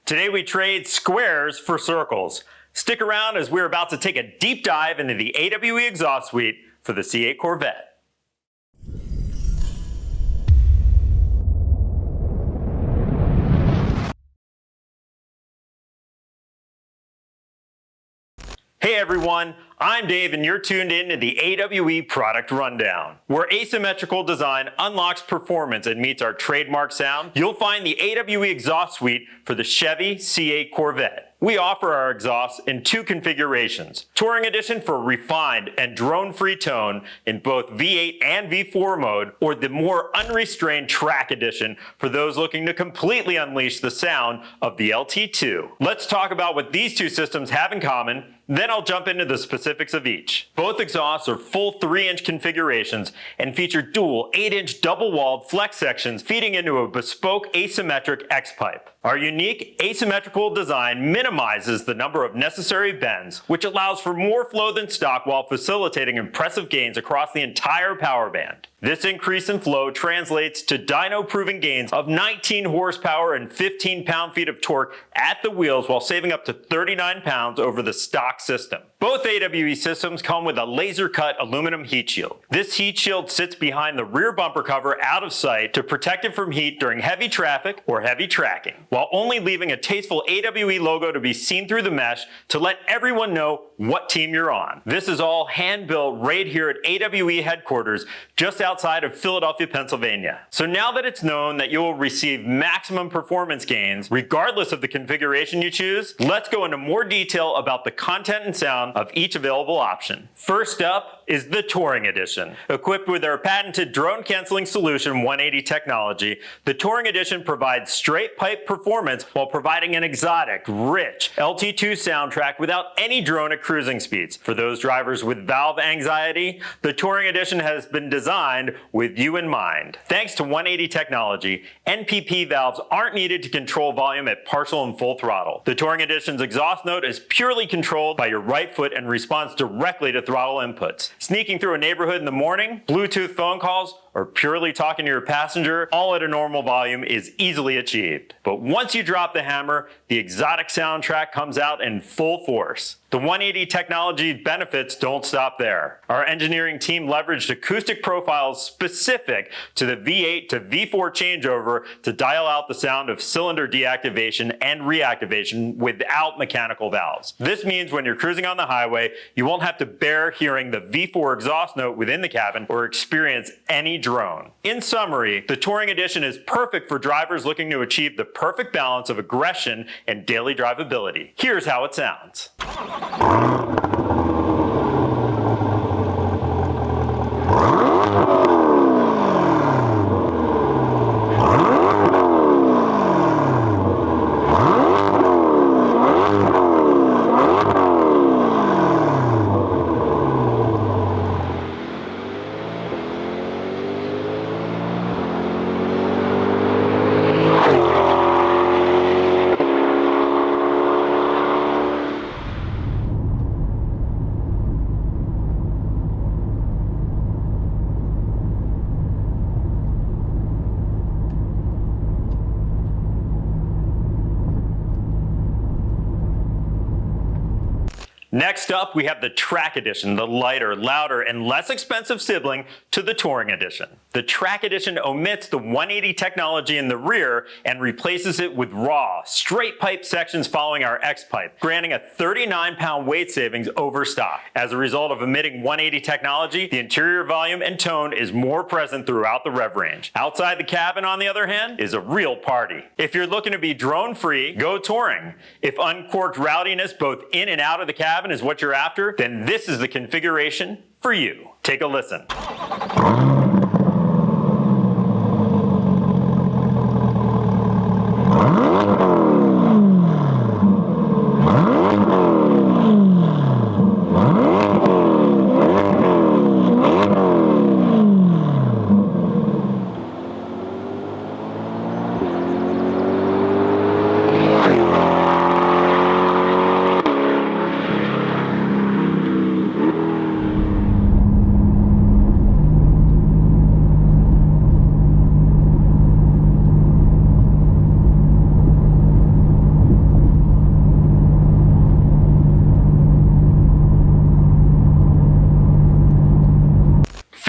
Today we trade squares for circles. Stick around as we're about to take a deep dive into the AWE exhaust suite for the C8 Corvette. Hey everyone, I'm Dave and you're tuned in to the AWE Product Rundown. Where asymmetrical design unlocks performance and meets our trademark sound, you'll find the AWE exhaust suite for the Chevy C8 Corvette. We offer our exhausts in two configurations. Touring Edition for refined and drone-free tone in both V8 and V4 mode, or the more unrestrained Track Edition for those looking to completely unleash the sound of the LT2. Let's talk about what these two systems have in common, then I'll jump into the specifics of each. Both exhausts are full 3-inch configurations and feature dual 8-inch double-walled flex sections feeding into a bespoke asymmetric X-pipe. Our unique asymmetrical design minimizes the number of necessary bends, which allows for more flow than stock while facilitating impressive gains across the entire power band. This increase in flow translates to dyno-proven gains of 19 horsepower and 15 pound-feet of torque at the wheels while saving up to 39 pounds over the stock system. Both AWE systems come with a laser-cut aluminum heat shield. This heat shield sits behind the rear bumper cover out of sight to protect it from heat during heavy traffic or heavy tracking, while only leaving a tasteful AWE logo to be seen through the mesh to let everyone know what team you're on. This is all hand-built right here at AWE headquarters just outside of Philadelphia, Pennsylvania. So now that it's known that you will receive maximum performance gains regardless of the configuration you choose, let's go into more detail about the content and sound of each available option. First up is the Touring Edition. Equipped with our patented drone canceling solution 180 technology, the Touring Edition provides straight pipe performance while providing an exotic, rich LT2 soundtrack without any drone at cruising speeds. For those drivers with valve anxiety, the Touring Edition has been designed with you in mind. Thanks to 180 technology, NPP valves aren't needed to control volume at partial and full throttle. The Touring Edition's exhaust note is purely controlled by your right foot and responds directly to throttle inputs. Sneaking through a neighborhood in the morning, Bluetooth phone calls, or purely talking to your passenger, all at a normal volume is easily achieved. But once you drop the hammer, the exotic soundtrack comes out in full force. The 180 technology benefits don't stop there. Our engineering team leveraged acoustic profiles specific to the V8 to V4 changeover to dial out the sound of cylinder deactivation and reactivation without mechanical valves. This means when you're cruising on the highway, you won't have to bear hearing the V4 exhaust note within the cabin or experience any drone. In summary, the Touring Edition is perfect for drivers looking to achieve the perfect balance of aggression and daily drivability. Here's how it sounds. Next up, we have the Track Edition, the lighter, louder, and less expensive sibling to the Touring Edition. The Track Edition omits the 180 technology in the rear and replaces it with raw, straight pipe sections following our X-pipe, granting a 39-pound weight savings over stock. As a result of omitting 180 technology, the interior volume and tone is more present throughout the rev range. Outside the cabin, on the other hand, is a real party. If you're looking to be drone-free, go Touring. If uncorked rowdiness both in and out of the cabin is what you're after, then this is the configuration for you. Take a listen.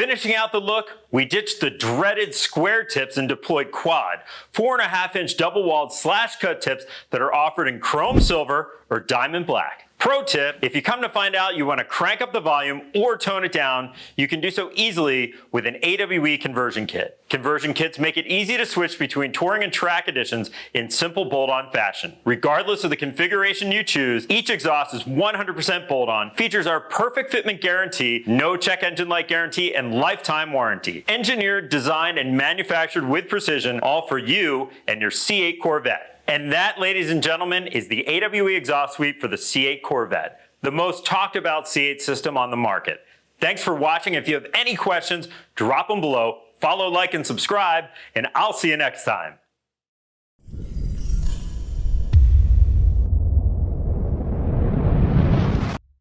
Finishing out the look, we ditched the dreaded square tips and deployed quad, 4.5-inch double-walled slash-cut tips that are offered in chrome silver or diamond black. Pro tip, if you come to find out you want to crank up the volume or tone it down, you can do so easily with an AWE conversion kit. Conversion kits make it easy to switch between touring and track editions in simple bolt-on fashion. Regardless of the configuration you choose, each exhaust is 100% bolt-on, features our perfect fitment guarantee, no check engine light guarantee, and lifetime warranty. Engineered, designed, and manufactured with precision, all for you and your C8 Corvette. And that, ladies and gentlemen, is the AWE exhaust sweep for the C8 Corvette, the most talked about C8 system on the market. Thanks for watching. If you have any questions, drop them below, follow, like, and subscribe, and I'll see you next time.